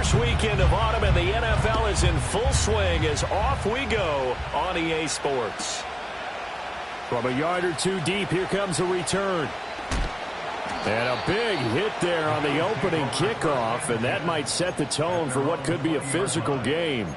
first weekend of autumn, and the NFL is in full swing as off we go on EA Sports. From a yard or two deep, here comes a return. And a big hit there on the opening kickoff, and that might set the tone for what could be a physical game.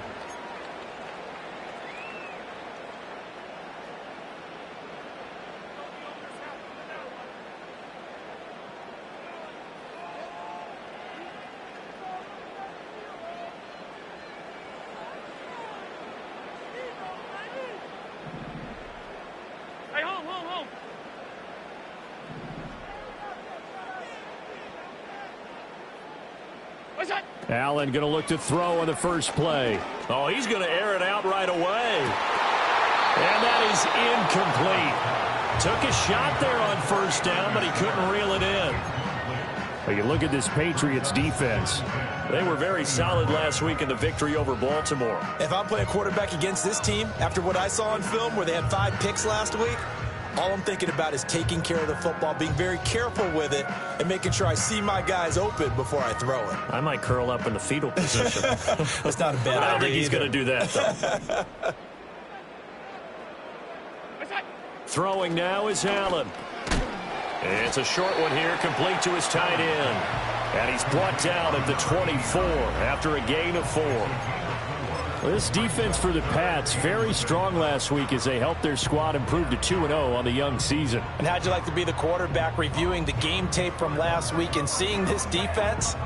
Allen going to look to throw on the first play. Oh, he's going to air it out right away. And that is incomplete. Took a shot there on first down, but he couldn't reel it in. Well, you look at this Patriots defense. They were very solid last week in the victory over Baltimore. If I'm playing quarterback against this team, after what I saw on film where they had 5 picks last week, all I'm thinking about is taking care of the football, being very careful with it, and making sure I see my guys open before I throw it. I might curl up in the fetal position. That's not a bad idea. I don't think he's going to do that, though. Throwing now is Allen. It's a short one here, complete to his tight end. And he's brought down at the 24 after a gain of 4. This defense for the Pats, very strong last week as they helped their squad improve to 2-0 on the young season. And how'd you like to be the quarterback reviewing the game tape from last week and seeing this defense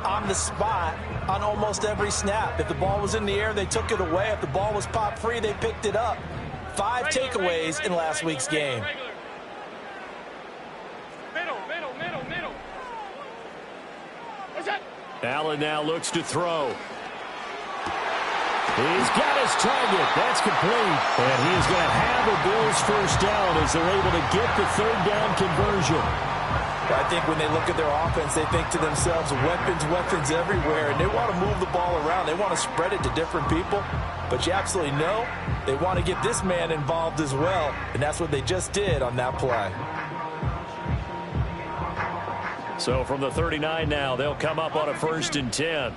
on the spot on almost every snap? If the ball was in the air, they took it away. If the ball was popped free, they picked it up. 5 takeaways in last week's game. Middle. Allen now looks to throw. He's got his target. That's complete. And he is going to have a Bills first down as they're able to get the third down conversion. I think when they look at their offense, they think to themselves, weapons everywhere, and they want to move the ball around. They want to spread it to different people. But you absolutely know they want to get this man involved as well, and that's what they just did on that play. So from the 39 now, they'll come up on a 1st and 10.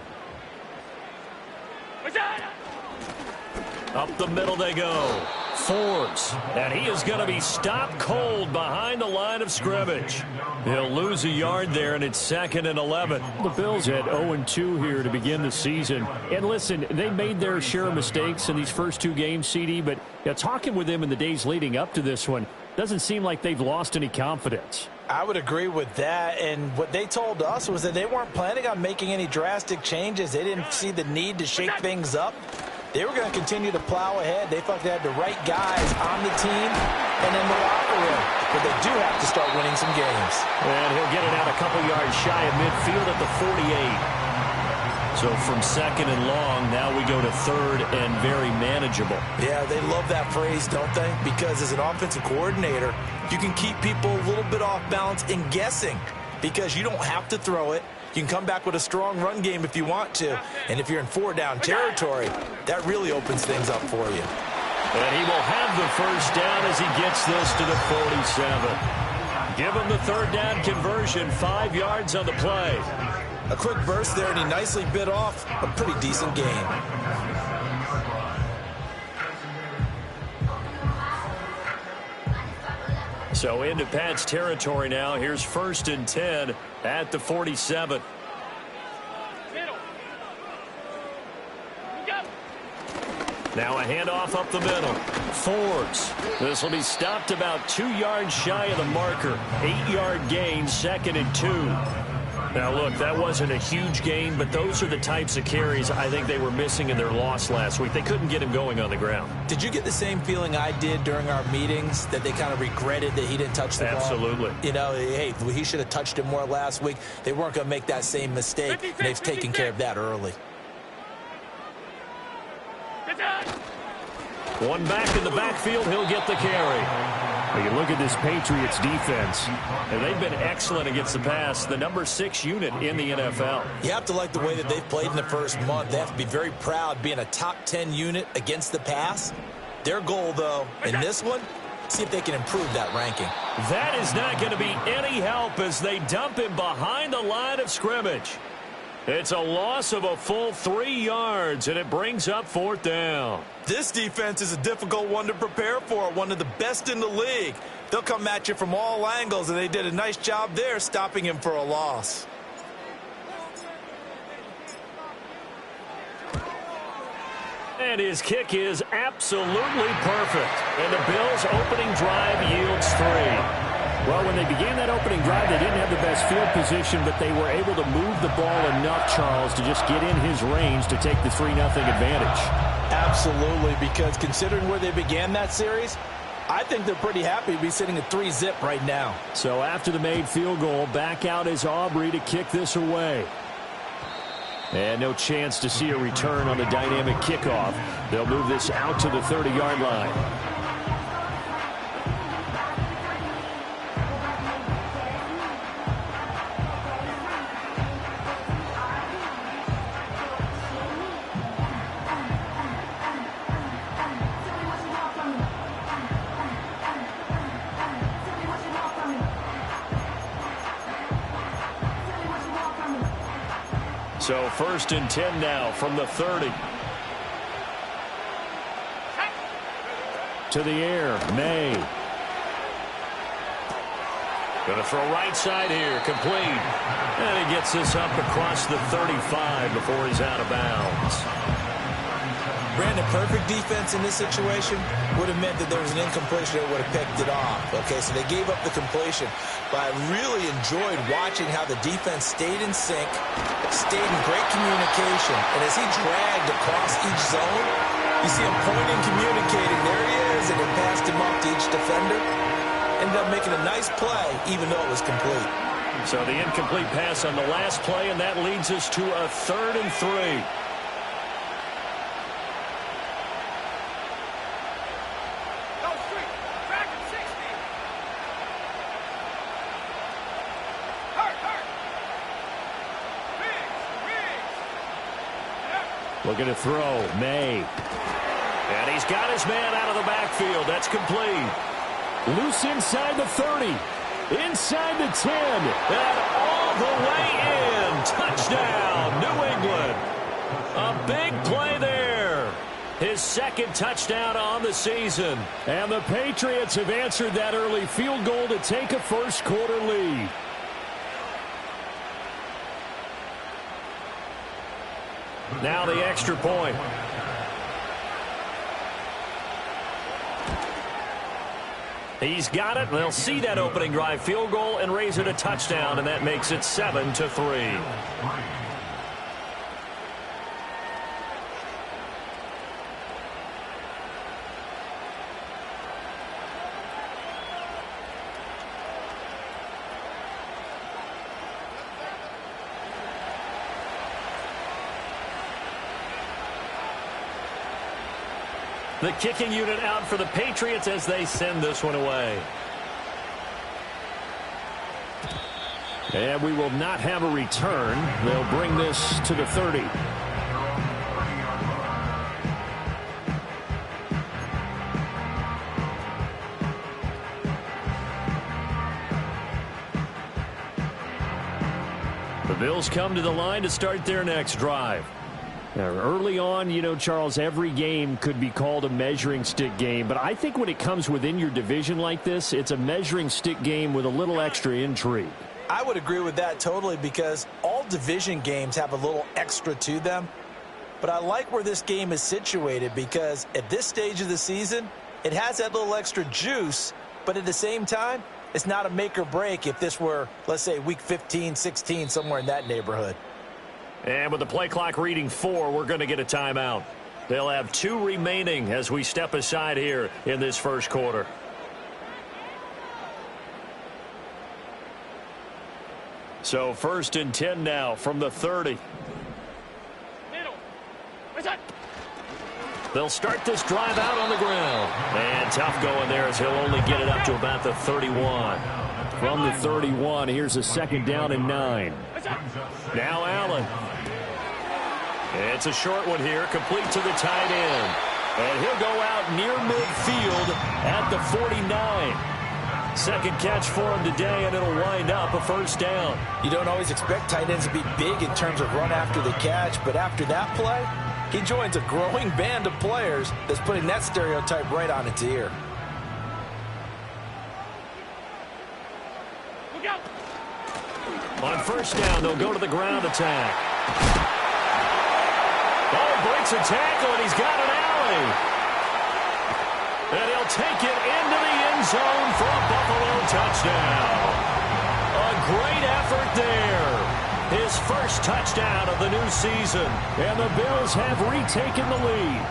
Up the middle they go. Forbes. And he is going to be stopped cold behind the line of scrimmage. He'll lose a yard there, and it's 2nd and 11. The Bills had 0-2 here to begin the season. And listen, they made their share of mistakes in these first 2 games, CD, but talking with them in the days leading up to this one, doesn't seem like they've lost any confidence. I would agree with that, and what they told us was that they weren't planning on making any drastic changes. They didn't see the need to shake things up. They were going to continue to plow ahead. They felt they had the right guys on the team and in the locker room. But they do have to start winning some games. And he'll get it out a couple yards shy of midfield at the 48. So from 2nd and long, now we go to 3rd and very manageable. Yeah, they love that phrase, don't they? Because as an offensive coordinator, you can keep people a little bit off balance and guessing because you don't have to throw it. You can come back with a strong run game if you want to. And if you're in 4-down territory, that really opens things up for you. And he will have the first down as he gets this to the 47. Give him the 3rd down conversion, 5 yards on the play. A quick burst there, and he nicely bit off a pretty decent gain. So into Pats territory now. Here's 1st and 10 at the 47. Now a handoff up the middle. Forbes. This will be stopped about 2 yards shy of the marker. 8-yard gain, 2nd and 2. Now, look, that wasn't a huge gain, but those are the types of carries I think they were missing in their loss last week. They couldn't get him going on the ground. Did you get the same feeling I did during our meetings, that they kind of regretted that he didn't touch the ball? Absolutely. You know, hey, he should have touched it more last week. They weren't going to make that same mistake, and they've taken care of that early. One back in the backfield, he'll get the carry. Well, you look at this Patriots defense, and they've been excellent against the pass, the number 6 unit in the NFL. You have to like the way that they've played in the first month. They have to be very proud being a top 10 unit against the pass. Their goal, though, in this one, see if they can improve that ranking. That is not going to be any help as they dump him behind the line of scrimmage. It's a loss of a full 3 yards, and it brings up 4th down. This defense is a difficult one to prepare for, one of the best in the league. They'll come at you from all angles, and they did a nice job there stopping him for a loss. And his kick is absolutely perfect. And the Bills' opening drive yields 3. Well, when they began that opening drive, they didn't have the best field position, but they were able to move the ball enough, Charles, to just get in his range to take the 3-0 advantage. Absolutely, because considering where they began that series, I think they're pretty happy to be sitting at 3-zip right now. So after the made field goal, back out is Aubrey to kick this away. And no chance to see a return on the dynamic kickoff. They'll move this out to the 30-yard line. So 1st and 10 now from the 30. To the air, May. Going to throw right side here, complete. And he gets this up across the 35 before he's out of bounds. Brandon, perfect defense in this situation would have meant that there was an incompletion that would have picked it off. Okay, so they gave up the completion. But I really enjoyed watching how the defense stayed in sync, stayed in great communication. And as he dragged across each zone, you see him pointing, communicating. There he is, and it passed him off to each defender. Ended up making a nice play, even though it was complete. So the incomplete pass on the last play, and that leads us to a 3rd and 3. Looking to throw, May. And he's got his man out of the backfield. That's complete. Loose inside the 30. Inside the 10. And all the way in. Touchdown, New England. A big play there. His 2nd touchdown on the season. And the Patriots have answered that early field goal to take a 1st quarter lead. Now the extra point. He's got it. They'll see that opening drive field goal and raise it a touchdown, and that makes it 7-3. The kicking unit out for the Patriots as they send this one away. And we will not have a return. They'll bring this to the 30. The Bills come to the line to start their next drive. Now, early on, you know, Charles, every game could be called a measuring stick game. But I think when it comes within your division like this, it's a measuring stick game with a little extra intrigue. I would agree with that totally because all division games have a little extra to them. But I like where this game is situated because at this stage of the season, it has that little extra juice. But at the same time, it's not a make or break if this were, let's say, week 15, 16, somewhere in that neighborhood. And with the play clock reading 4, we're going to get a timeout. They'll have 2 remaining as we step aside here in this 1st quarter. So 1st and 10 now from the 30. Middle. Where's that? They'll start this drive out on the ground. And tough going there as he'll only get it up to about the 31. From the 31, here's a 2nd down and 9. Now Allen. It's a short one here, complete to the tight end. And he'll go out near midfield at the 49. Second catch for him today, and it'll wind up a first down. You don't always expect tight ends to be big in terms of run after the catch, but after that play, he joins a growing band of players that's putting that stereotype right on its ear. Look out! On first down, they'll go to the ground attack. Oh, breaks a tackle, and he's got an alley. And he'll take it into the end zone for a Buffalo touchdown. A great effort there. His first touchdown of the new season. And the Bills have retaken the lead.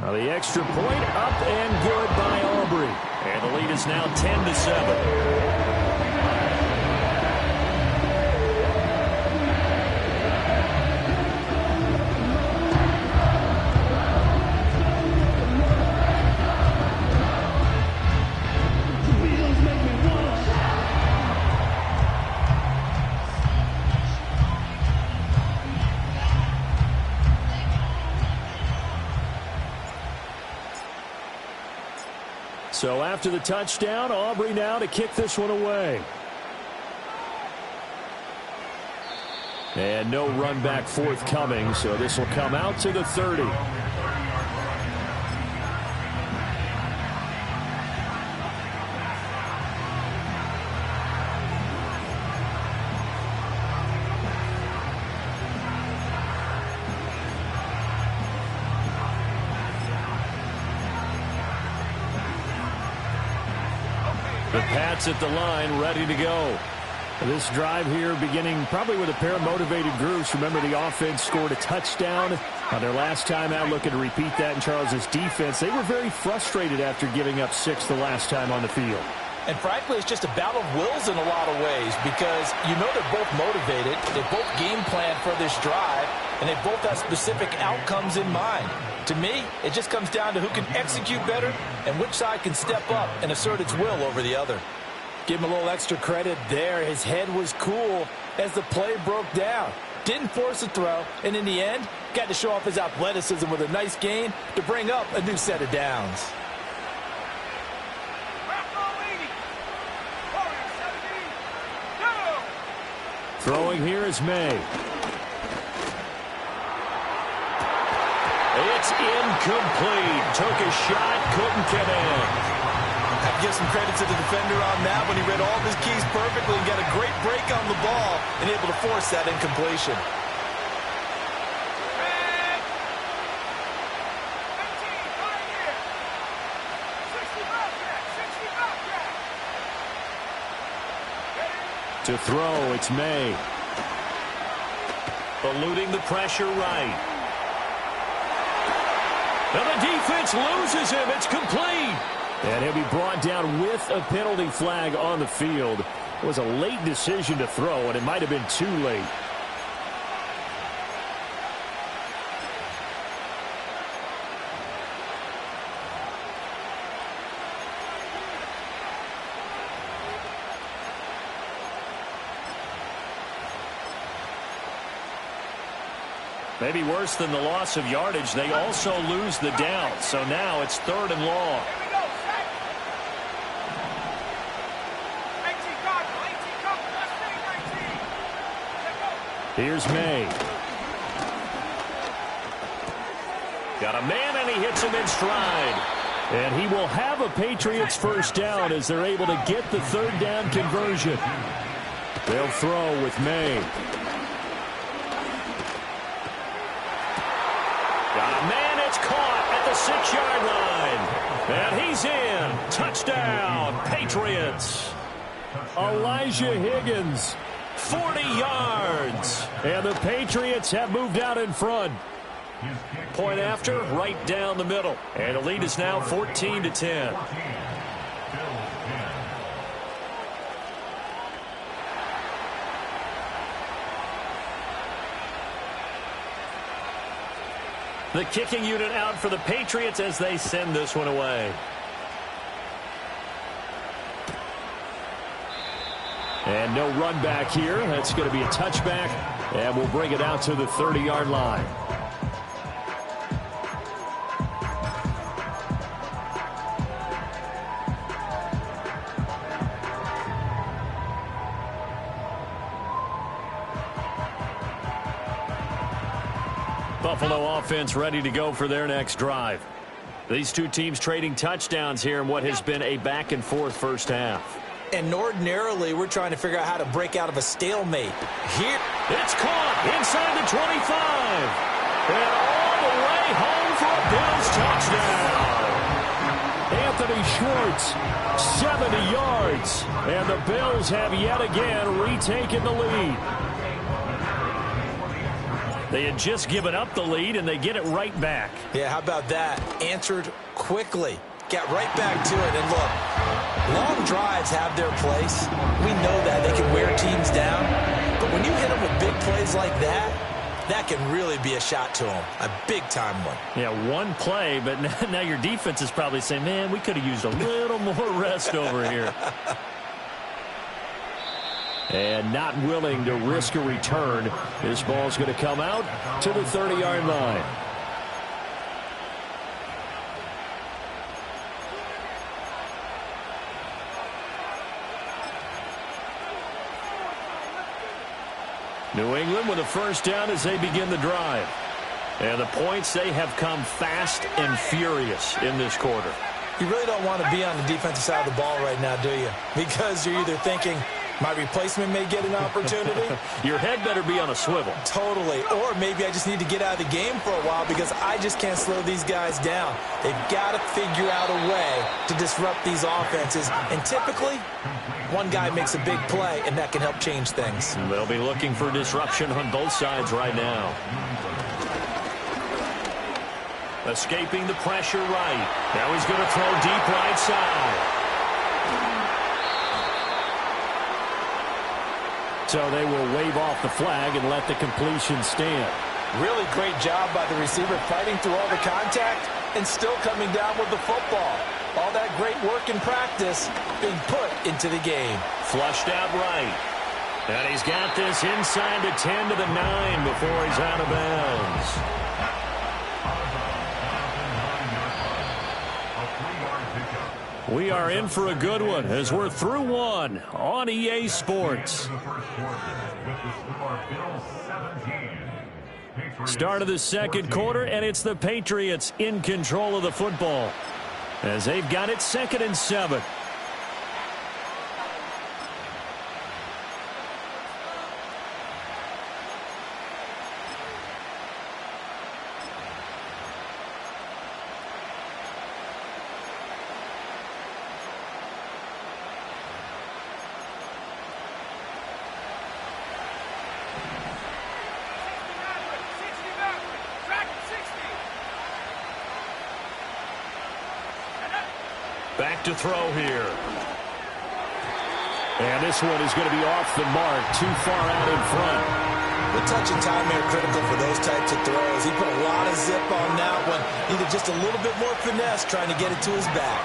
Now the extra point up and good by Aubrey. And the lead is now 10-7. So after the touchdown, Aubrey now to kick this one away. And no run back forthcoming, so this will come out to the 30. The Pats at the line, ready to go. This drive here beginning probably with a pair of motivated groups. Remember, the offense scored a touchdown on their last time out. Looking to repeat that in Charles' defense. They were very frustrated after giving up 6 the last time on the field. And frankly, it's just a battle of wills in a lot of ways because you know they're both motivated. They both game plan for this drive, and they both have specific outcomes in mind. To me, it just comes down to who can execute better and which side can step up and assert its will over the other. Give him a little extra credit there. His head was cool as the play broke down. Didn't force a throw, and in the end, got to show off his athleticism with a nice gain to bring up a new set of downs. Throwing here is May. It's incomplete. Took a shot, couldn't get in. I have to give some credit to the defender on that when he read all of his keys perfectly and got a great break on the ball and able to force that incompletion. To throw, it's May. Eluding the pressure right. And the defense loses him. It's complete. And he'll be brought down with a penalty flag on the field. It was a late decision to throw, and it might have been too late. Maybe worse than the loss of yardage, they also lose the down. So now it's 3rd and long. Here's May. Got a man, and he hits him in stride. And he will have a Patriots first down as they're able to get the 3rd down conversion. They'll throw with May. Got a man, it's caught at the 6-yard line. And he's in. Touchdown, Patriots. Elijah Higgins, 40 yards. And the Patriots have moved out in front. Point after, right down the middle. And the lead is now 14-10. The kicking unit out for the Patriots as they send this one away. And no run back here. That's going to be a touchback. And we'll bring it out to the 30-yard line. Buffalo offense ready to go for their next drive. These two teams trading touchdowns here in what has been a back-and-forth first half. And ordinarily, we're trying to figure out how to break out of a stalemate. Here, it's caught inside the 25. And all the way home for a Bills touchdown. Anthony Schwartz, 70 yards. And the Bills have yet again retaken the lead. They had just given up the lead, and they get it right back. Yeah, how about that? Answered quickly. Got right back to it. And look, long drives have their place. We know that. They can wear teams down. But when you hit them with big plays like that, that can really be a shot to them. A big-time one. Yeah, one play, but now your defense is probably saying, man, we could have used a little more rest over here. And not willing to risk a return. This ball's going to come out to the 30-yard line. New England with a first down as they begin the drive. And the points, they have come fast and furious in this quarter. You really don't want to be on the defensive side of the ball right now, do you? Because you're either thinking, my replacement may get an opportunity. Your head better be on a swivel. Totally. Or maybe I just need to get out of the game for a while because I just can't slow these guys down. They've got to figure out a way to disrupt these offenses. And typically, one guy makes a big play, and that can help change things. They'll be looking for disruption on both sides right now. Escaping the pressure right. Now he's going to throw deep right side. So they will wave off the flag and let the completion stand. Really great job by the receiver fighting through all the contact and still coming down with the football. All that great work in practice being put into the game. Flushed out right. And he's got this inside the 10 to the 9 before he's out of bounds. We are in for a good one as we're through one on EA Sports. Start of the second quarter, and it's the Patriots in control of the football as they've got it 2nd and 7. Back to throw here. And this one is going to be off the mark, too far out in front. The touch and time are critical for those types of throws. He put a lot of zip on that one. Needed just a little bit more finesse trying to get it to his back.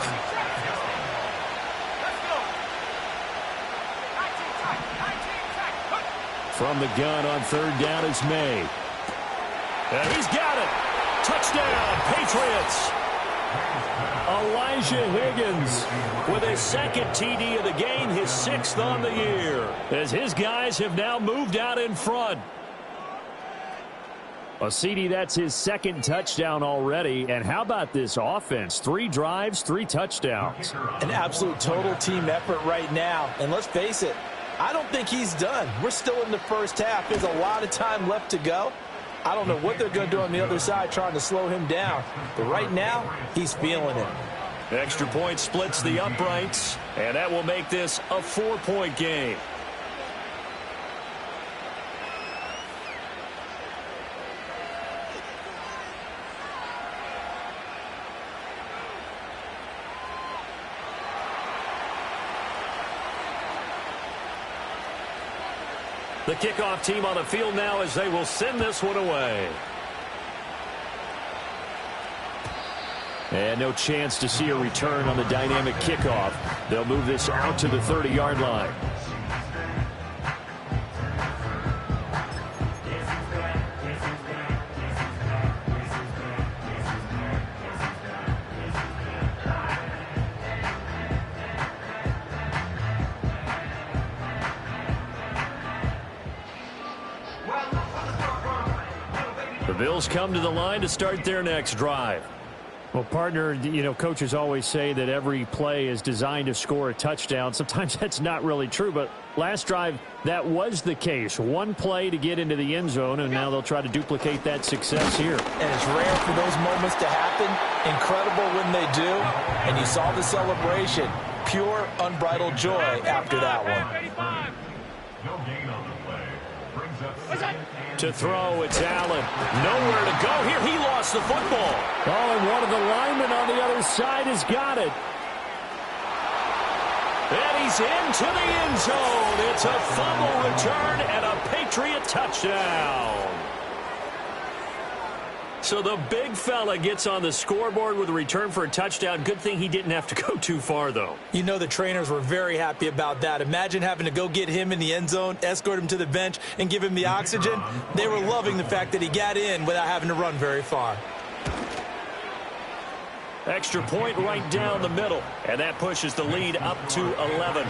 From the gun on 3rd down is May. And he's got it. Touchdown, Patriots. Elijah Higgins with his 2nd TD of the game, his 6th on the year, as his guys have now moved out in front. Well, CD, that's his 2nd touchdown already. And how about this offense? 3 drives, 3 touchdowns. An absolute total team effort right now. And let's face it, I don't think he's done. We're still in the first half. There's a lot of time left to go. I don't know what they're going to do on the other side trying to slow him down. But right now, he's feeling it. Extra point splits the uprights, and that will make this a 4-point game. The kickoff team on the field now as they will send this one away. And no chance to see a return on the dynamic kickoff. They'll move this out to the 30-yard line. The Bills come to the line to start their next drive. Well, partner, coaches always say that every play is designed to score a touchdown. Sometimes that's not really true, but last drive, that was the case. One play to get into the end zone, and now they'll try to duplicate that success here. And it's rare for those moments to happen. Incredible when they do. And you saw the celebration. Pure, unbridled joy after that one. No gain on the play. Brings up To throw, it's Allen. Nowhere to go here. He lost the football. Oh, and one of the linemen on the other side has got it. And he's into the end zone. It's a fumble return and a Patriot touchdown. So the big fella gets on the scoreboard with a return for a touchdown. Good thing he didn't have to go too far, though. You know the trainers were very happy about that. Imagine having to go get him in the end zone, escort him to the bench, and give him the oxygen. They were loving the fact that he got in without having to run very far. Extra point right down the middle. And that pushes the lead up to 11.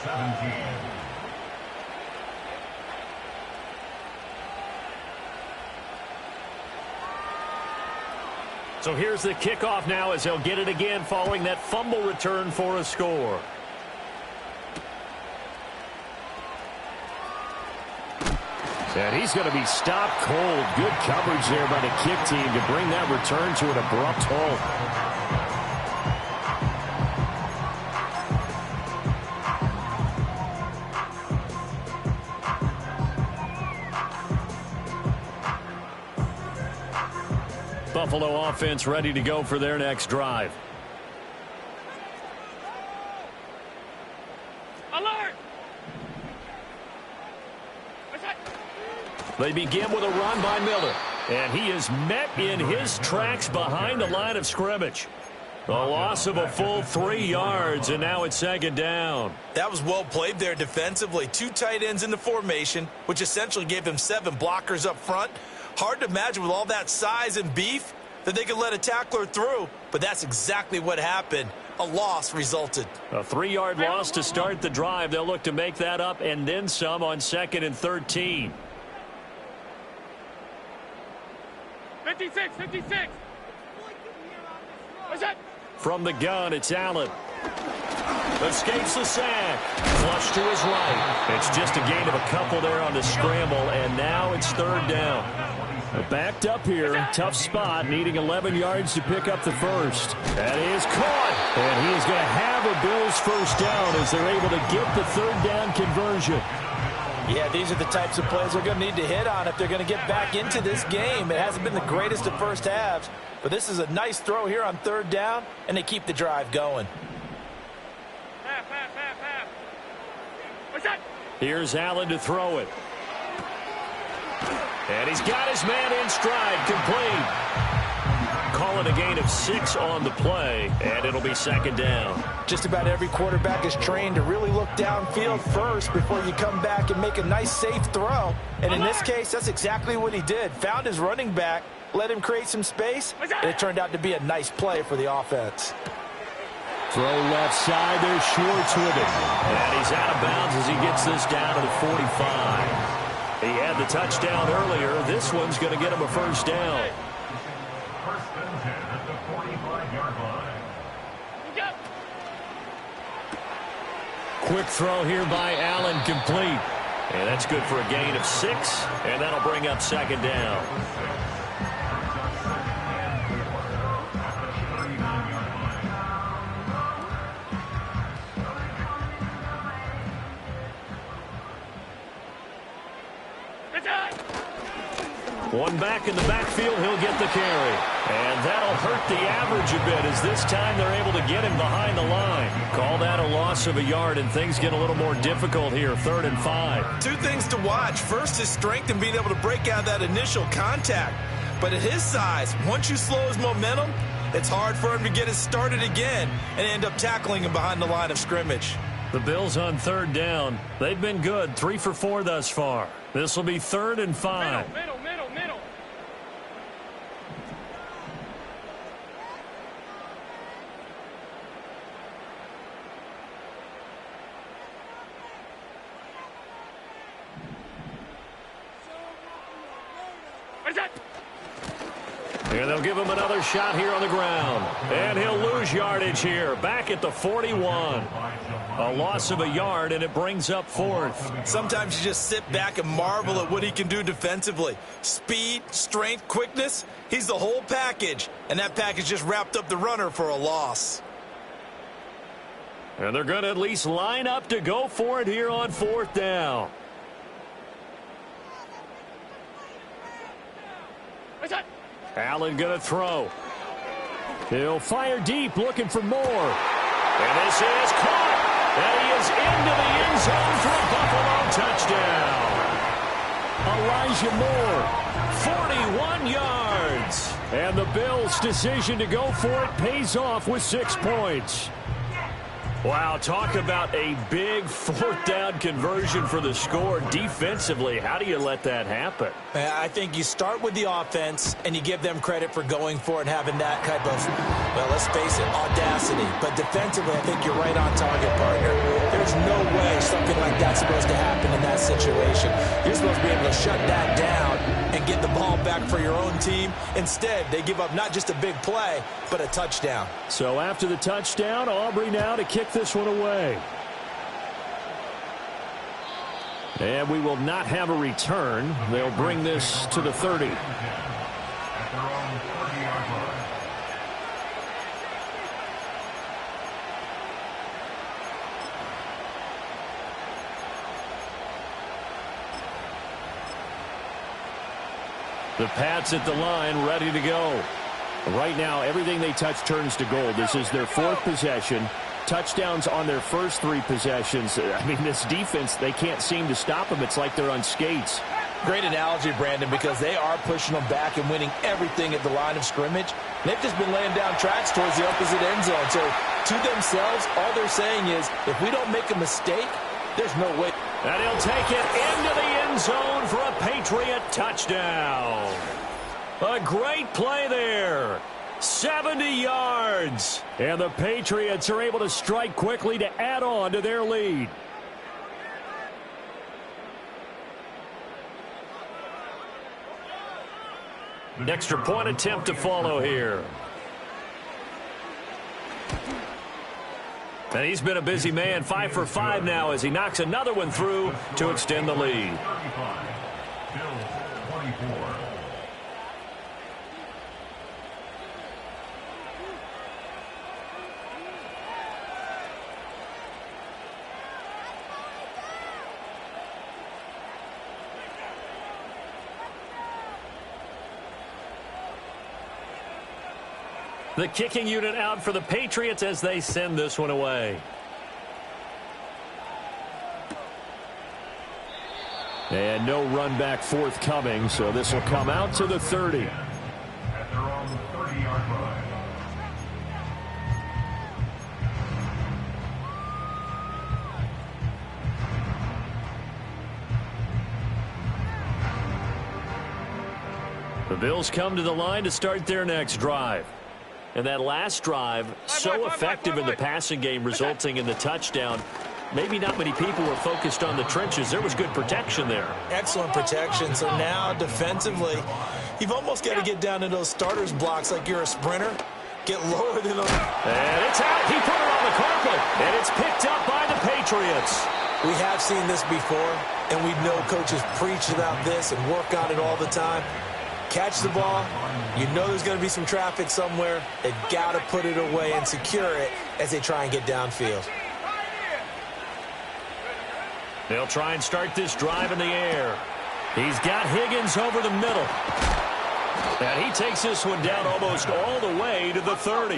17. So here's the kickoff now as they'll get it again following that fumble return for a score. And he's going to be stopped cold. Good coverage there by the kick team to bring that return to an abrupt halt. Buffalo offense ready to go for their next drive. Alert! They begin with a run by Miller. And he is met in his tracks behind the line of scrimmage. A loss of a full 3 yards, and now it's second down. That was well played there defensively. 2 tight ends in the formation, which essentially gave them 7 blockers up front. Hard to imagine with all that size and beef that they could let a tackler through, but that's exactly what happened. A loss resulted. A 3-yard loss to start the drive. They'll look to make that up and then some on 2nd and 13. 56, 56. What's that? From the gun, it's Allen. Escapes the sack. Flush to his right. It's just a gain of a couple there on the scramble, and now it's 3rd down. Backed up here, tough spot, needing 11 yards to pick up the first. That is caught, and he is going to have a Bills first down as they're able to get the 3rd down conversion. Yeah, these are the types of plays they're going to need to hit on if they're going to get back into this game. It hasn't been the greatest of first halves, but this is a nice throw here on 3rd down, and they keep the drive going. Half, half, half, half. What's that? Here's Allen to throw it. And he's got his man in stride, complete. Calling a gain of 6 on the play, and it'll be 2nd down. Just about every quarterback is trained to really look downfield first before you come back and make a nice, safe throw. And in this case, that's exactly what he did. Found his running back, let him create some space, and it turned out to be a nice play for the offense. Throw left side, they're Schwartz with it. And he's out of bounds as he gets this down to the 45. He had the touchdown earlier. This one's going to get him a first down. First and 10 at the 45-yard line. Quick throw here by Allen, complete. And that's good for a gain of 6, and that'll bring up 2nd down. One back in the backfield, he'll get the carry. And that'll hurt the average a bit as this time they're able to get him behind the line. Call that a loss of a yard, and things get a little more difficult here, 3rd and 5. 2 things to watch. First, his strength in being able to break out that initial contact. But at his size, once you slow his momentum, it's hard for him to get it started again and end up tackling him behind the line of scrimmage. The Bills on 3rd down. They've been good, 3 for 4 thus far. This will be 3rd and 5. Middle. What is that? And they'll give him another shot here on the ground. And he'll lose yardage here, back at the 41. A loss of a yard, and it brings up fourth. Sometimes you just sit back and marvel at what he can do defensively. Speed, strength, quickness, he's the whole package. And that package just wrapped up the runner for a loss. And they're going to at least line up to go for it here on fourth down. What's that? Allen going to throw. He'll fire deep, looking for more. And this is caught. And he is into the end zone for a Buffalo touchdown. Elijah Moore, 41 yards. And the Bills' decision to go for it pays off with 6 points. Wow, talk about a big fourth down conversion for the score. Defensively, how do you let that happen? I think you start with the offense, and you give them credit for going for it and having that type of, well, let's face it, audacity. But defensively, I think you're right on target, partner. There's no way something like that's supposed to happen in that situation. You're supposed to be able to shut that down and get the ball back for your own team. Instead, they give up not just a big play, but a touchdown. So after the touchdown, Aubrey now to kick this one away. And we will not have a return. They'll bring this to the 30. At their own 30-yard line. The Pats at the line, ready to go. Right now, everything they touch turns to gold. This is their fourth possession. Touchdowns on their first 3 possessions. I mean, this defense, they can't seem to stop them. It's like they're on skates. Great analogy, Brandon, because they are pushing them back and winning everything at the line of scrimmage. They've just been laying down tracks towards the opposite end zone. So to themselves, all they're saying is, if we don't make a mistake, there's no way. And he'll take it into the end zone for a Patriot touchdown. A great play there. 70 yards. And the Patriots are able to strike quickly to add on to their lead. An extra point attempt to follow here. And he's been a busy man, 5 for 5 now as he knocks another one through to extend the lead. 35. Bills 24. The kicking unit out for the Patriots as they send this one away. And no run back forthcoming, so this will come out to the 30. At their own 30-yard line. The Bills come to the line to start their next drive. And that last drive, so effective in the passing game, resulting in the touchdown. Maybe not many people were focused on the trenches. There was good protection there. Excellent protection. So now, defensively, you've almost got to get down to those starters blocks like you're a sprinter. Get lower than them. And it's out. He put it on the carpet. And it's picked up by the Patriots. We have seen this before, and we know coaches preach about this and work on it all the time. Catch the ball. You know there's going to be some traffic somewhere. They've got to put it away and secure it as they try and get downfield. They'll try and start this drive in the air. He's got Higgins over the middle. And he takes this one down almost all the way to the 30.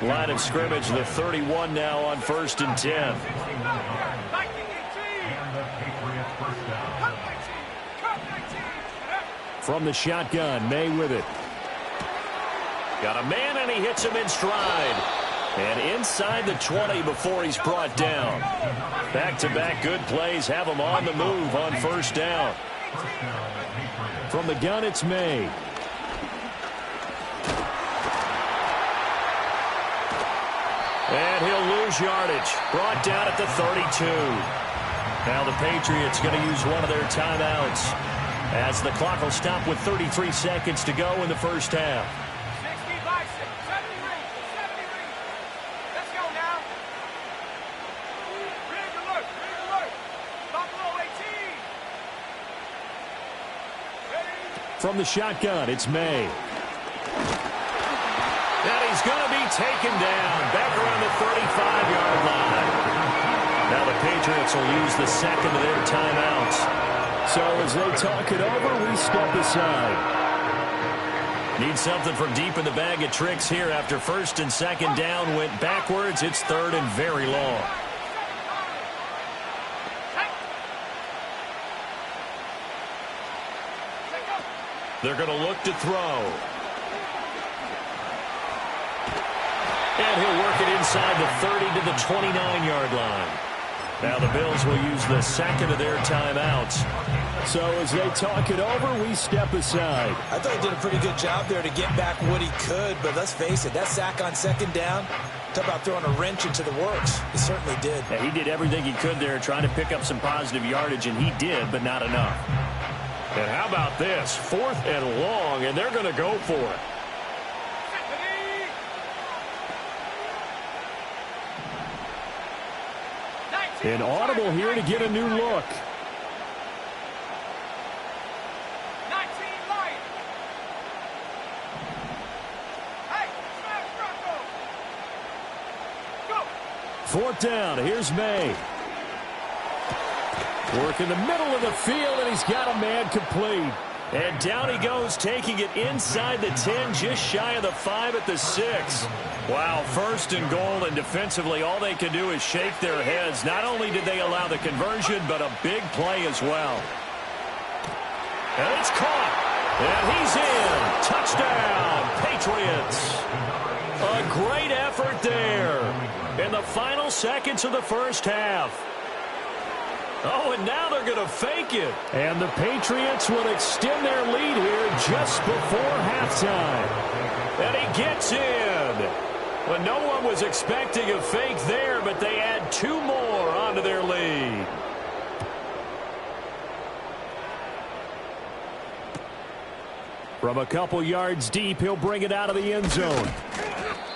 Line of scrimmage, the 31 now on 1st and 10. From the shotgun, May with it. Got a man, and he hits him in stride. And inside the 20 before he's brought down. Back-to-back good plays have him on the move on 1st down. From the gun, it's May. And he'll lose yardage. Brought down at the 32. Now the Patriots going to use one of their timeouts. as the clock will stop with 33 seconds to go in the first half. 60 by 6, 70 rings, 70 rings. Let's go now. Ring alert, ring alert. Buffalo 18. Ready? From the shotgun, it's May. And he's going to be taken down back around the 35-yard line. Now the Patriots will use the second of their timeouts. So as they talk it over, we step aside. Need something from deep in the bag of tricks here after first and second down went backwards. It's third and very long. They're going to look to throw. And he'll work it inside the 30 to the 29-yard line. Now the Bills will use the second of their timeouts. So as they talk it over, we step aside. I thought he did a pretty good job there to get back what he could, but let's face it, that sack on second down, talk about throwing a wrench into the works. He certainly did. Yeah, he did everything he could there trying to pick up some positive yardage, and he did, but not enough. And how about this? 4th and long, and they're going to go for it. An audible here to get a new look. 19 line. Hey, smash Bronco. Go. 4th down. Here's May. Work in the middle of the field, and he's got a man complete. And down he goes, taking it inside the 10, just shy of the 5 at the 6. Wow, 1st and goal, and defensively all they can do is shake their heads. Not only did they allow the conversion, but a big play as well. And it's caught. And he's in. Touchdown, Patriots. A great effort there in the final seconds of the first half. Oh, and now they're going to fake it. And the Patriots will extend their lead here just before halftime. And he gets in. Well, no one was expecting a fake there, but they add 2 more onto their lead. From a couple yards deep, he'll bring it out of the end zone.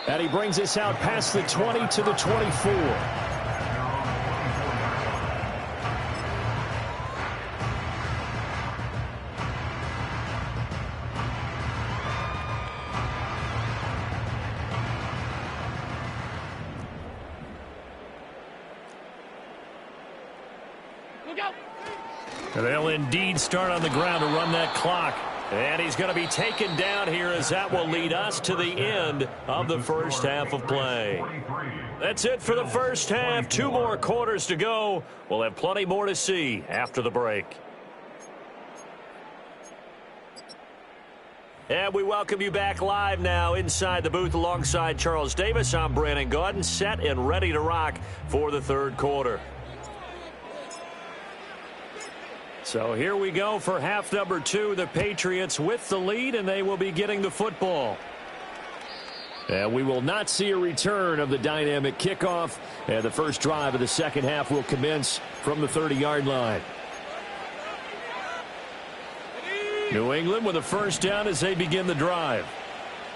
And he brings us out past the 20 to the 24. They'll indeed start on the ground to run that clock. And he's going to be taken down here as that will lead us to the end of the first half of play. That's it for the first half. 2 more quarters to go. We'll have plenty more to see after the break. And we welcome you back live now inside the booth alongside Charles Davis. I'm Brandon Gaudin, set and ready to rock for the third quarter. So here we go for half number 2. The Patriots with the lead, and they will be getting the football. And we will not see a return of the dynamic kickoff. And the first drive of the second half will commence from the 30-yard line. New England with a first down as they begin the drive.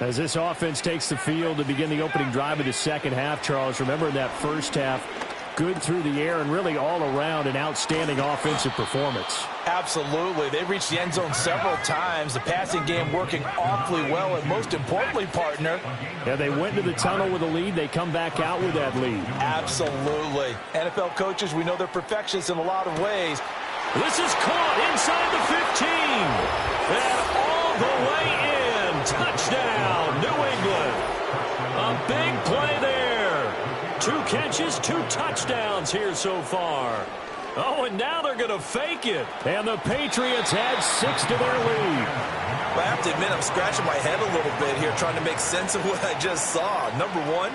As this offense takes the field to begin the opening drive of the second half, Charles, remember in that first half, good through the air and really all around an outstanding offensive performance. Absolutely. They reached the end zone several times. The passing game working awfully well, and most importantly, partner. Yeah, they went into the tunnel with a lead. They come back out with that lead. Absolutely. NFL coaches, we know they're perfectionists in a lot of ways. This is caught inside the 15. And all the way in. Touchdown, New England. A big play there. 2 catches, 2 touchdowns here so far. Oh, and now they're going to fake it. And the Patriots add 6 to their lead. I have to admit, I'm scratching my head a little bit here trying to make sense of what I just saw. Number 1,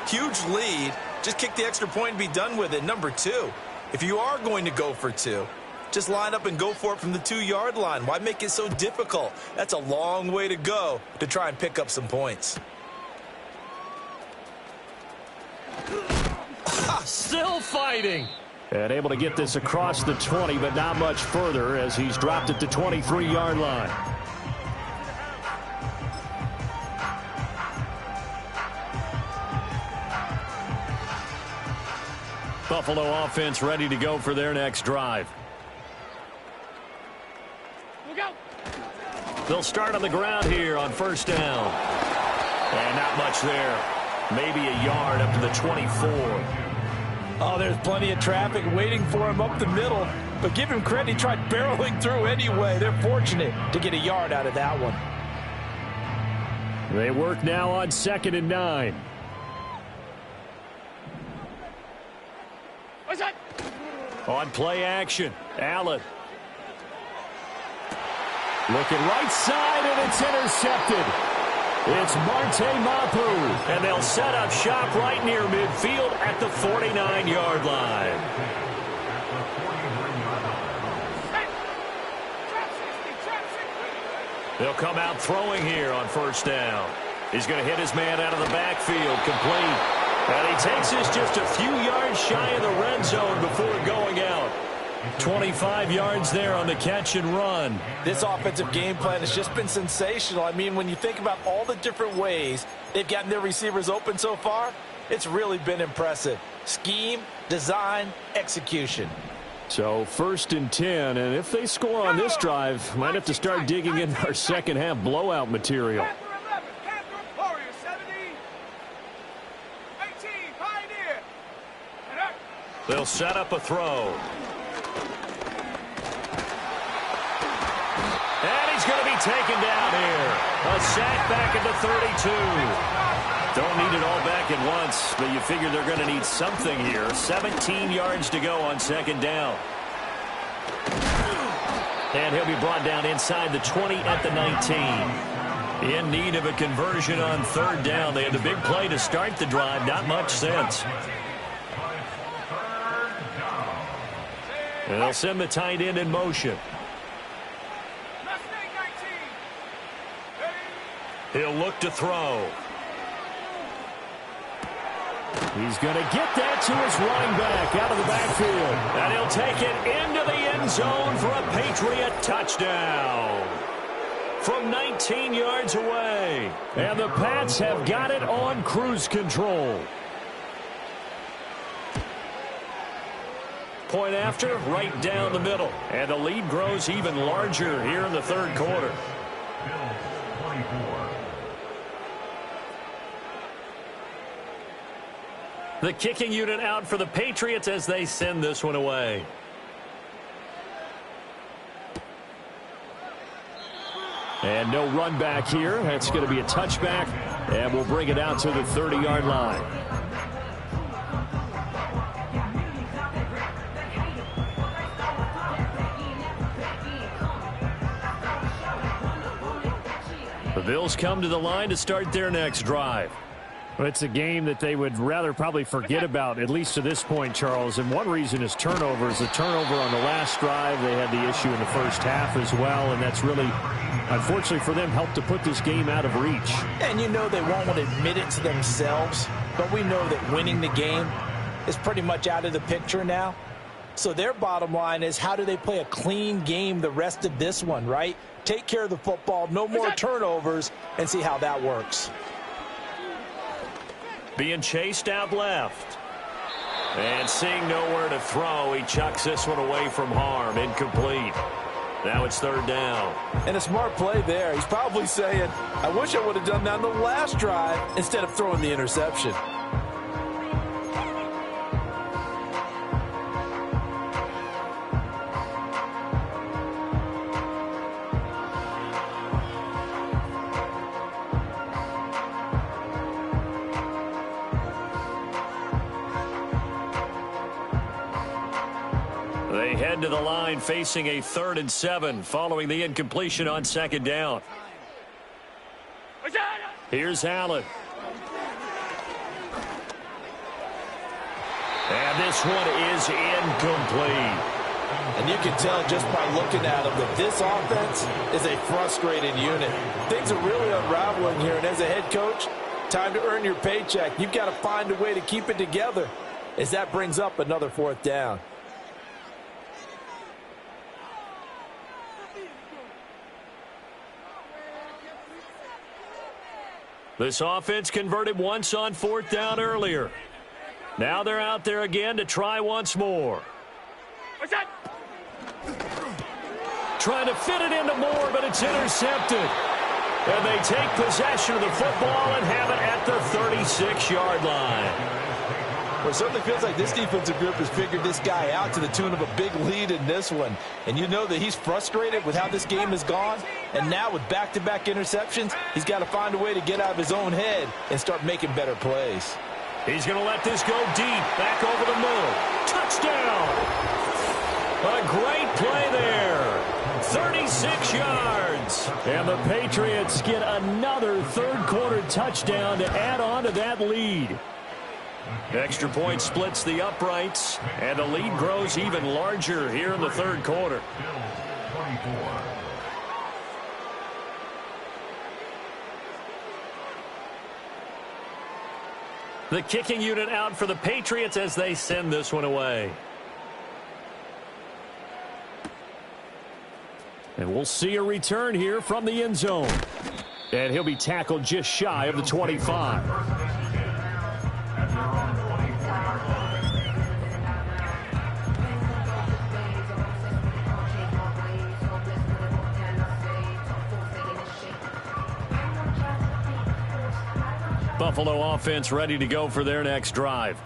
huge lead. Just kick the extra point and be done with it. Number 2, if you are going to go for 2, just line up and go for it from the 2-yard line. Why make it so difficult? That's a long way to go to try and pick up some points. Still fighting. And able to get this across the 20, but not much further as he's dropped it to 23-yard line. Buffalo offense ready to go for their next drive. They'll start on the ground here on first down. And not much there. Maybe a yard up to the 24. Oh, there's plenty of traffic waiting for him up the middle. But give him credit, he tried barreling through anyway. They're fortunate to get a yard out of that one. They work now on 2nd and 9. What's that? On play action, Allen. Looking right side, and it's intercepted. It's Marte Mapu. And they'll set up shop right near midfield at the 49-yard line. Hey! Trap 60, trap 60. They'll come out throwing here on first down. He's going to hit his man out of the backfield, complete. And he takes this just a few yards shy of the red zone before going out. 25 yards there on the catch and run. This offensive game plan has just been sensational. I mean, when you think about all the different ways they've gotten their receivers open so far, it's really been impressive. Scheme, design, execution. So 1st and 10, and if they score on this drive, might have to start digging in our second half blowout material. Panther 11, Panther Warrior 70. 18, Pioneer. And up. They'll set up a throw. And he's going to be taken down here. A sack back at the 32. Don't need it all back at once, but you figure they're going to need something here. 17 yards to go on 2nd down. And he'll be brought down inside the 20 at the 19. In need of a conversion on 3rd down. They had the big play to start the drive. Not much sense. And they'll send the tight end in motion. He'll look to throw. He's going to get that to his running back out of the backfield. And he'll take it into the end zone for a Patriot touchdown. From 19 yards away. And the Pats have got it on cruise control. Point after, right down the middle. And the lead grows even larger here in the 3rd quarter. Bills 24. The kicking unit out for the Patriots as they send this one away. And no run back here. That's going to be a touchback. And we'll bring it out to the 30-yard line. The Bills come to the line to start their next drive. Well, it's a game that they would rather probably forget about, at least to this point, Charles. And one reason is turnovers. The turnover on the last drive, they had the issue in the first half as well. And that's really, unfortunately for them, helped to put this game out of reach. And you know they won't want to admit it to themselves, but we know that winning the game is pretty much out of the picture now. So their bottom line is, how do they play a clean game the rest of this one, right? Take care of the football, no more turnovers, and see how that works. Being chased out left. And seeing nowhere to throw, he chucks this one away from harm. Incomplete. Now it's 3rd down. And a smart play there. He's probably saying, I wish I would have done that on the last drive instead of throwing the interception. They head to the line facing a 3rd and 7 following the incompletion on 2nd down. Here's Allen. And this one is incomplete. And you can tell just by looking at them that this offense is a frustrated unit. Things are really unraveling here, and as a head coach, time to earn your paycheck. You've got to find a way to keep it together as that brings up another 4th down. This offense converted once on 4th down earlier. Now they're out there again to try once more. Trying to fit it into Moore, but it's intercepted. And they take possession of the football and have it at the 36-yard line. Well, it certainly feels like this defensive group has figured this guy out to the tune of a big lead in this one. And you know that he's frustrated with how this game has gone. And now with back-to-back interceptions, he's got to find a way to get out of his own head and start making better plays. He's going to let this go deep, back over the middle. Touchdown! A great play there. 36 yards. And the Patriots get another third-quarter touchdown to add on to that lead. Extra point splits the uprights, and the lead grows even larger here in the third quarter. The kicking unit out for the Patriots as they send this one away. And we'll see a return here from the end zone. And he'll be tackled just shy of the 25. Buffalo offense ready to go for their next drive.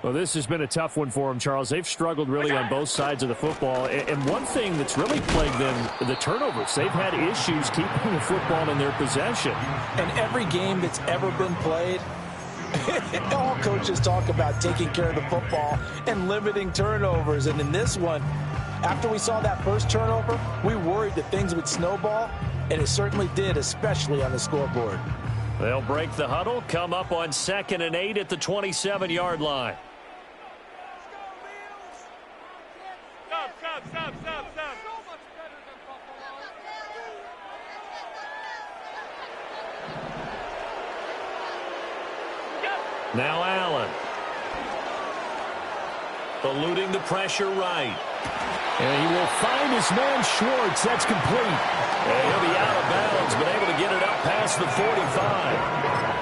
Well, this has been a tough one for them, Charles. They've struggled really on both sides of the football. And one thing that's really plagued them, the turnovers. They've had issues keeping the football in their possession. And every game that's ever been played, all coaches talk about taking care of the football and limiting turnovers. And in this one, after we saw that first turnover, we worried that things would snowball, and it certainly did, especially on the scoreboard. They'll break the huddle, come up on 2nd and 8 at the 27-yard line. Now Allen. Eluding the pressure right. And he will find his man Schwartz. That's complete. And he'll be out of bounds, but able to get it up past the 45.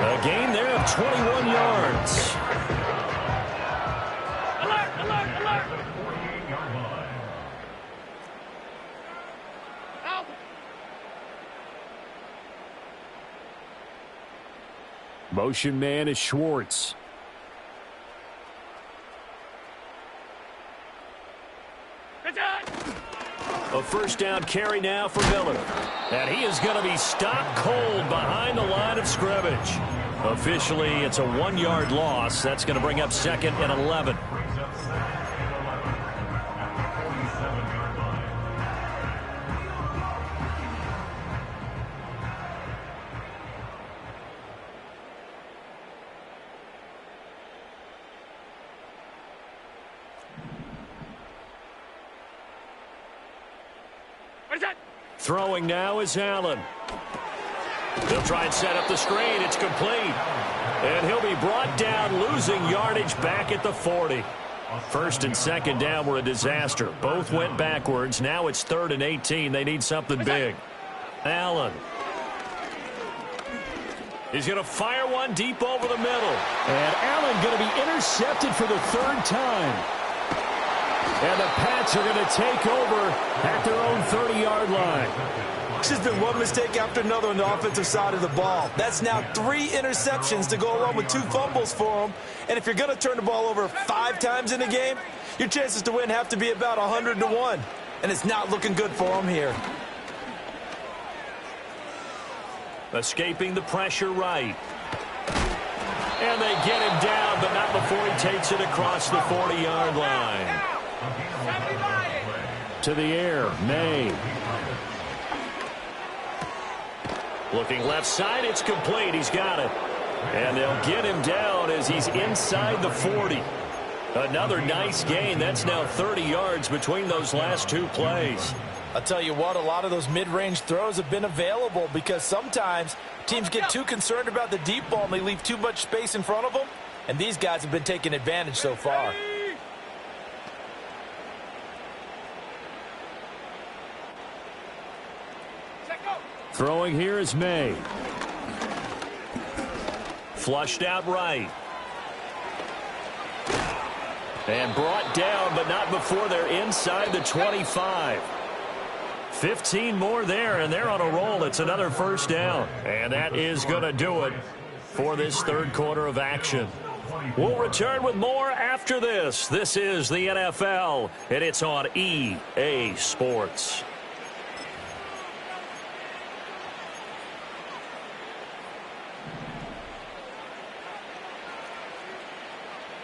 A gain there of 21 yards. Alert, alert, alert. Out. Motion man is Schwartz. A first down carry now for Miller. And he is going to be stopped cold behind the line of scrimmage. Officially, it's a 1-yard loss. That's going to bring up 2nd and 11. Throwing now is Allen. He'll try and set up the screen. It's complete. And he'll be brought down, losing yardage back at the 40. First and second down were a disaster. Both went backwards. Now it's 3rd and 18. They need something big. Allen. He's going to fire one deep over the middle. And Allen going to be intercepted for the 3rd time. And the Pats are going to take over at their own 30-yard line. It's just been one mistake after another on the offensive side of the ball. That's now 3 interceptions to go along with 2 fumbles for them. And if you're going to turn the ball over 5 times in a game, your chances to win have to be about 100 to 1. And it's not looking good for them here. Escaping the pressure right. And they get him down, but not before he takes it across the 40-yard line. To the air, May. Looking left side, it's complete. He's got it. And they'll get him down as he's inside the 40. Another nice gain. That's now 30 yards between those last 2 plays. I'll tell you what, a lot of those mid-range throws have been available because sometimes teams get too concerned about the deep ball and they leave too much space in front of them. And these guys have been taking advantage so far. Throwing here is May. Flushed out right. And brought down, but not before they're inside the 25. 15 more there, and they're on a roll. It's another first down. And that is going to do it for this third quarter of action. We'll return with more after this. This is the NFL, and it's on EA Sports.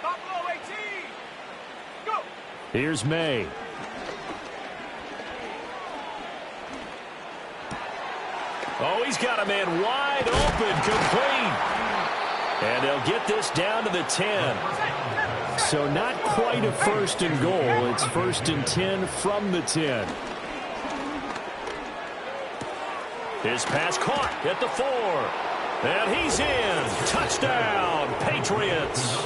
Buffalo 18. Go. Here's May. Oh, he's got a man wide open, complete. And they'll get this down to the 10. So not quite a first and goal. It's first and 10 from the 10. His pass caught at the 4. And he's in. Touchdown, Patriots.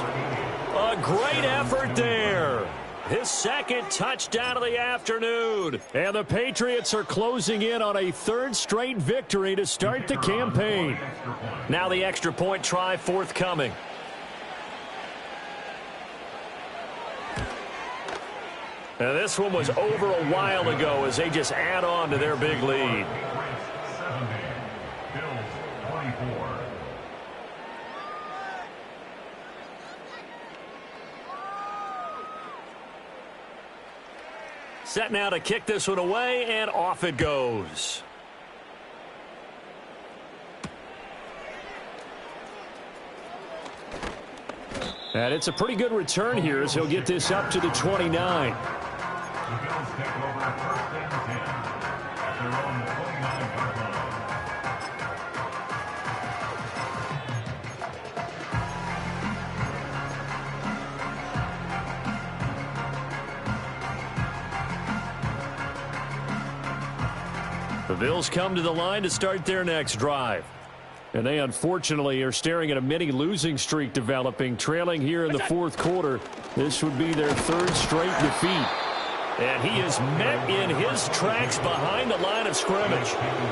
A great effort there. His second touchdown of the afternoon. And the Patriots are closing in on a third straight victory to start the campaign. Now the extra point try forthcoming. And this one was over a while ago as they just add on to their big lead. 70. Bills 24. Set now to kick this one away, and off it goes. And it's a pretty good return here as he'll get this up to the 29. The Bills take over first and 10 at their own 29-yard line. The Bills come to the line to start their next drive. And they unfortunately are staring at a mini losing streak developing, trailing here in the fourth quarter. This would be their third straight defeat. And he is met in his tracks behind the line of scrimmage.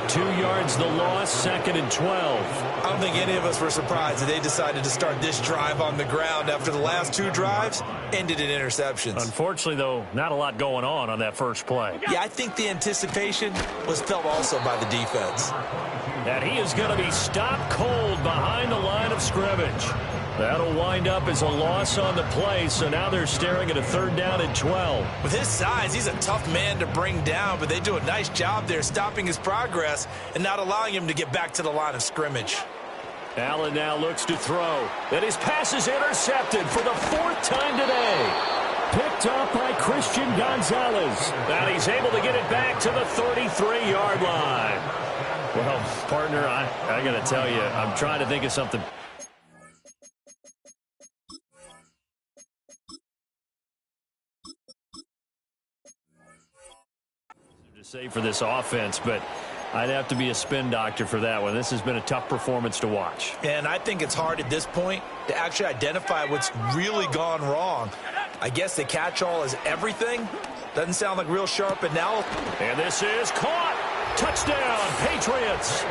2 yards the loss, second and 12. I don't think any of us were surprised that they decided to start this drive on the ground after the last 2 drives ended in interceptions. Unfortunately, though, not a lot going on that first play. Yeah, I think the anticipation was felt also by the defense. And he is going to be stopped cold behind the line of scrimmage. That'll wind up as a loss on the play, so now they're staring at a third down and 12. With his size, he's a tough man to bring down, but they do a nice job there stopping his progress and not allowing him to get back to the line of scrimmage. Allen now looks to throw. And his pass is intercepted for the 4th time today. Picked up by Christian Gonzalez. And he's able to get it back to the 33-yard line. Well, partner, I got to tell you, I'm trying to think of something. To say for this offense, but I'd have to be a spin doctor for that one. This has been a tough performance to watch. And I think it's hard at this point to actually identify what's really gone wrong. I guess the catch-all is everything. Doesn't sound like real sharp analysis. And this is caught. Touchdown, Patriots.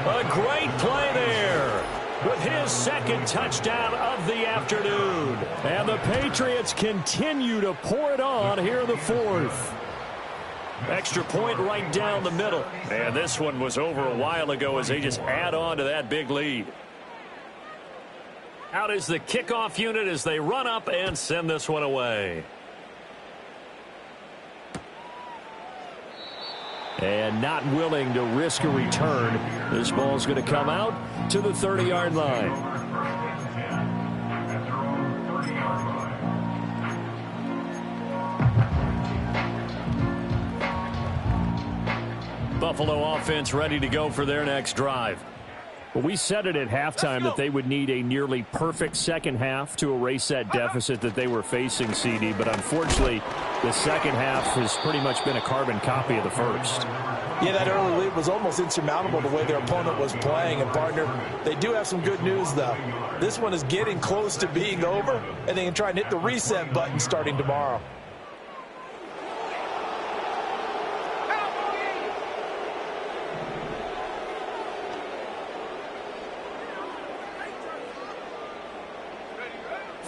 A great play there with his second touchdown of the afternoon. And the Patriots continue to pour it on here in the fourth. Extra point right down the middle. And this one was over a while ago as they just add on to that big lead. Out is the kickoff unit as they run up and send this one away. And not willing to risk a return. This ball's going to come out to the 30-yard line. At their own 30-yard line. Buffalo offense ready to go for their next drive. Well, we said it at halftime that they would need a nearly perfect second half to erase that deficit that they were facing, CD. But unfortunately, the second half has pretty much been a carbon copy of the first. Yeah, that early lead was almost insurmountable the way their opponent was playing. And, partner, they do have some good news, though. This one is getting close to being over, and they can try and hit the reset button starting tomorrow.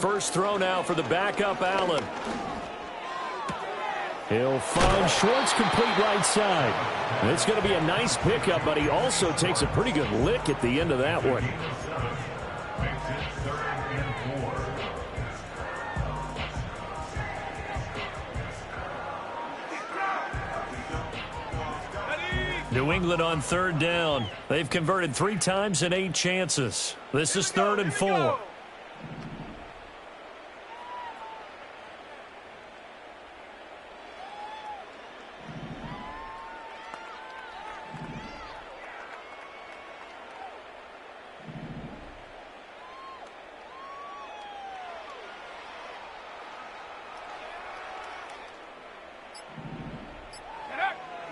first throw now for the backup Allen. He'll find Schwartz complete right side. It's going to be a nice pickup, but he also takes a pretty good lick at the end of that one. Makes it 3rd and 4. New England on 3rd down. They've converted 3 times in 8 chances. This is 3rd and 4.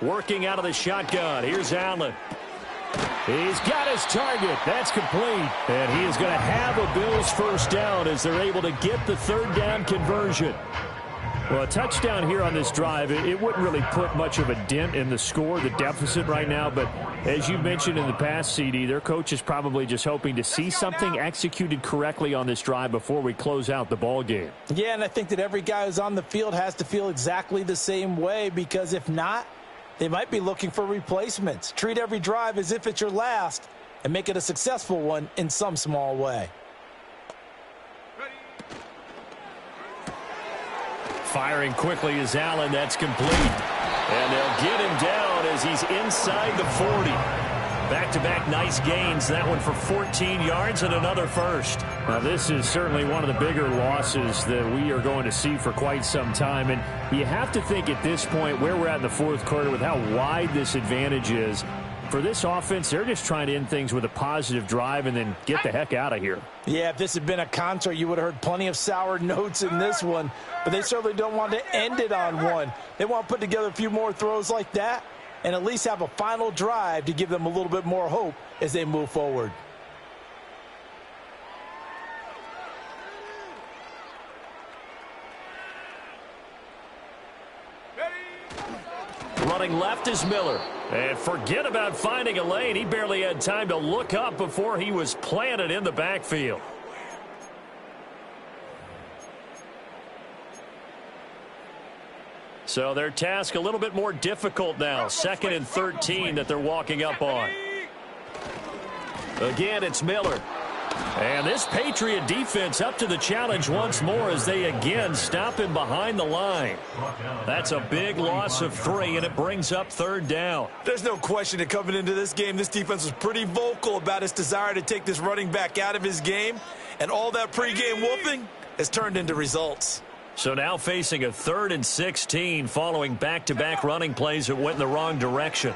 Working out of the shotgun. Here's Allen. He's got his target. That's complete. And he is going to have a Bills first down as they're able to get the 3rd down conversion. Well, a touchdown here on this drive, it wouldn't really put much of a dent in the score, the deficit right now. But as you mentioned in the past, CD, their coach is probably just hoping to see something executed correctly on this drive before we close out the ball game. Yeah, and I think that every guy who's on the field has to feel exactly the same way, because if not, they might be looking for replacements. Treat every drive as if it's your last and make it a successful one in some small way. Firing quickly is Allen. That's complete. And they'll get him down as he's inside the 40. Back-to-back nice gains. That one for 14 yards and another first. Now, this is certainly one of the bigger losses that we are going to see for quite some time. And you have to think at this point where we're at in the 4th quarter with how wide this advantage is. For this offense, they're just trying to end things with a positive drive and then get the heck out of here. Yeah, if this had been a concert, you would have heard plenty of sour notes in this one. But they certainly don't want to end it on one. They want to put together a few more throws like that and at least have a final drive to give them a little bit more hope as they move forward. Running left is Miller. And forget about finding a lane. He barely had time to look up before he was planted in the backfield. So their task a little bit more difficult now. 2nd and 13 that they're walking up on. Again, it's Miller. And this Patriot defense up to the challenge once more as they again stop him behind the line. That's a big loss of 3, and it brings up 3rd down. There's no question that coming into this game, this defense was pretty vocal about its desire to take this running back out of his game. And all that pregame whooping has turned into results. So now facing a 3rd and 16 following back-to-back running plays that went in the wrong direction.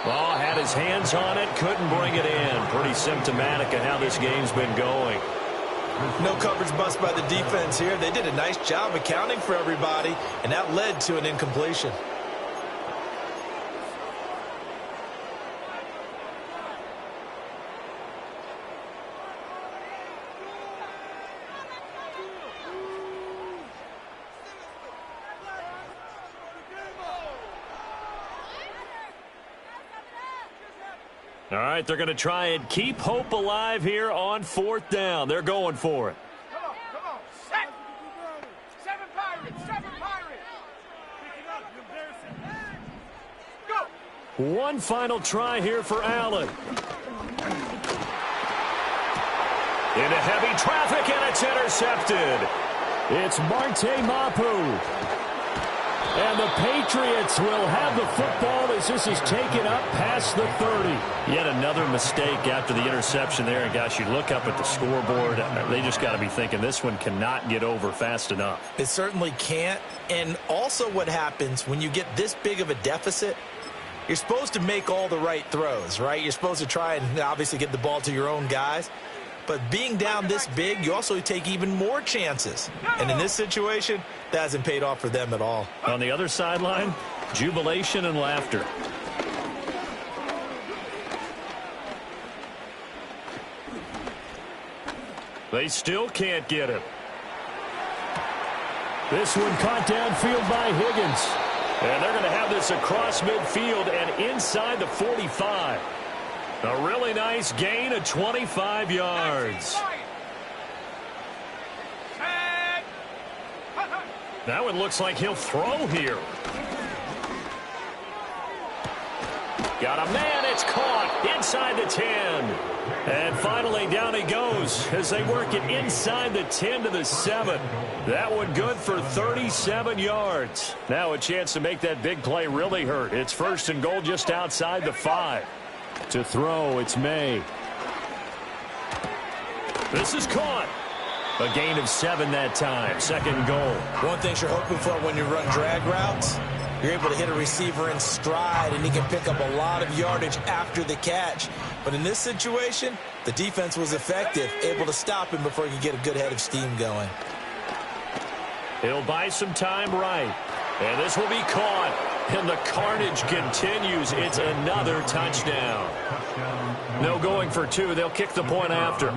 Oh, had his hands on it, couldn't bring it in. Pretty symptomatic of how this game's been going. No coverage bust by the defense here. They did a nice job accounting for everybody, and that led to an incompletion. All right, they're going to try and keep hope alive here on 4th down. They're going for it. Come on. Set. 7 Pirates. 7 Pirates. Go. One final try here for Allen. Into heavy traffic, and it's intercepted. It's Marte Mapu. And the Patriots will have the football as this is taken up past the 30. Yet another mistake after the interception there. And, gosh, you look up at the scoreboard. They just got to be thinking this one cannot get over fast enough. It certainly can't. And also what happens when you get this big of a deficit, you're supposed to make all the right throws, right? You're supposed to try and obviously get the ball to your own guys. But being down this big, you also take even more chances. And in this situation, that hasn't paid off for them at all. On the other sideline, jubilation and laughter. They still can't get him. This one caught downfield by Higgins. And they're going to have this across midfield and inside the 45. A really nice gain of 25 yards. That one looks like he'll throw here. Got a man. It's caught inside the 10. And finally down he goes as they work it inside the 10 to the 7. That one good for 37 yards. Now a chance to make that big play really hurt. It's 1st and goal just outside the 5. To throw, it's May. This is caught. A gain of 7 that time. 2nd goal. One thing you're hoping for when you run drag routes, you're able to hit a receiver in stride, and he can pick up a lot of yardage after the catch. But in this situation, the defense was effective, able to stop him before he could get a good head of steam going. He'll buy some time right. And this will be caught. And the carnage continues. It's another touchdown. No going for 2. They'll kick the point after.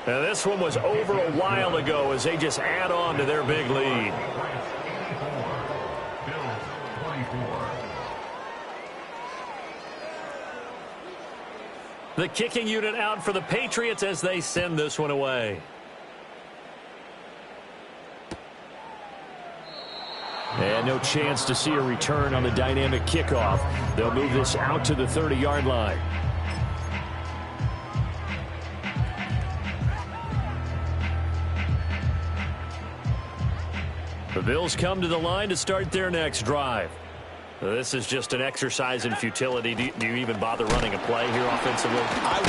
Now this one was over a while ago as they just add on to their big lead. The kicking unit out for the Patriots as they send this one away. And no chance to see a return on the dynamic kickoff. They'll move this out to the 30-yard line. The Bills come to the line to start their next drive. This is just an exercise in futility. Do you even bother running a play here offensively? I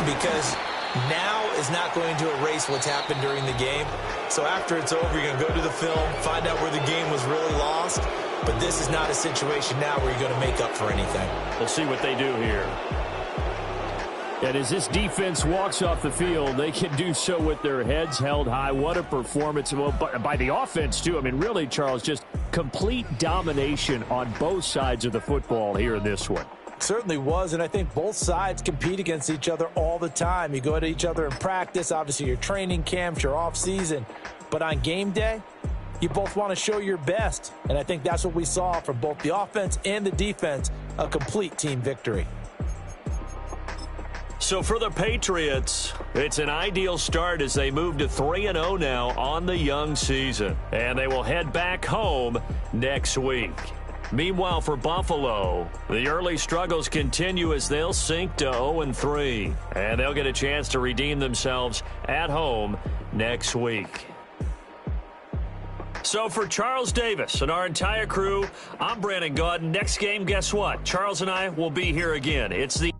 wouldn't, because now is not going to erase what's happened during the game. So after it's over, you're going to go to the film, find out where the game was really lost. But this is not a situation now where you're going to make up for anything. We'll see what they do here. And as this defense walks off the field, they can do so with their heads held high. What a performance. Well, by the offense, too. I mean, really, Charles, just complete domination on both sides of the football here in this one. Certainly was, and I think both sides compete against each other all the time. You go at each other in practice, obviously your training camps, your off-season. But on game day, you both want to show your best. And I think that's what we saw from both the offense and the defense, a complete team victory. So for the Patriots, it's an ideal start as they move to 3-0 now on the young season. And they will head back home next week. Meanwhile, for Buffalo, the early struggles continue as they'll sink to 0-3. And they'll get a chance to redeem themselves at home next week. So for Charles Davis and our entire crew, I'm Brandon Gaudin. Next game, guess what? Charles and I will be here again. It's the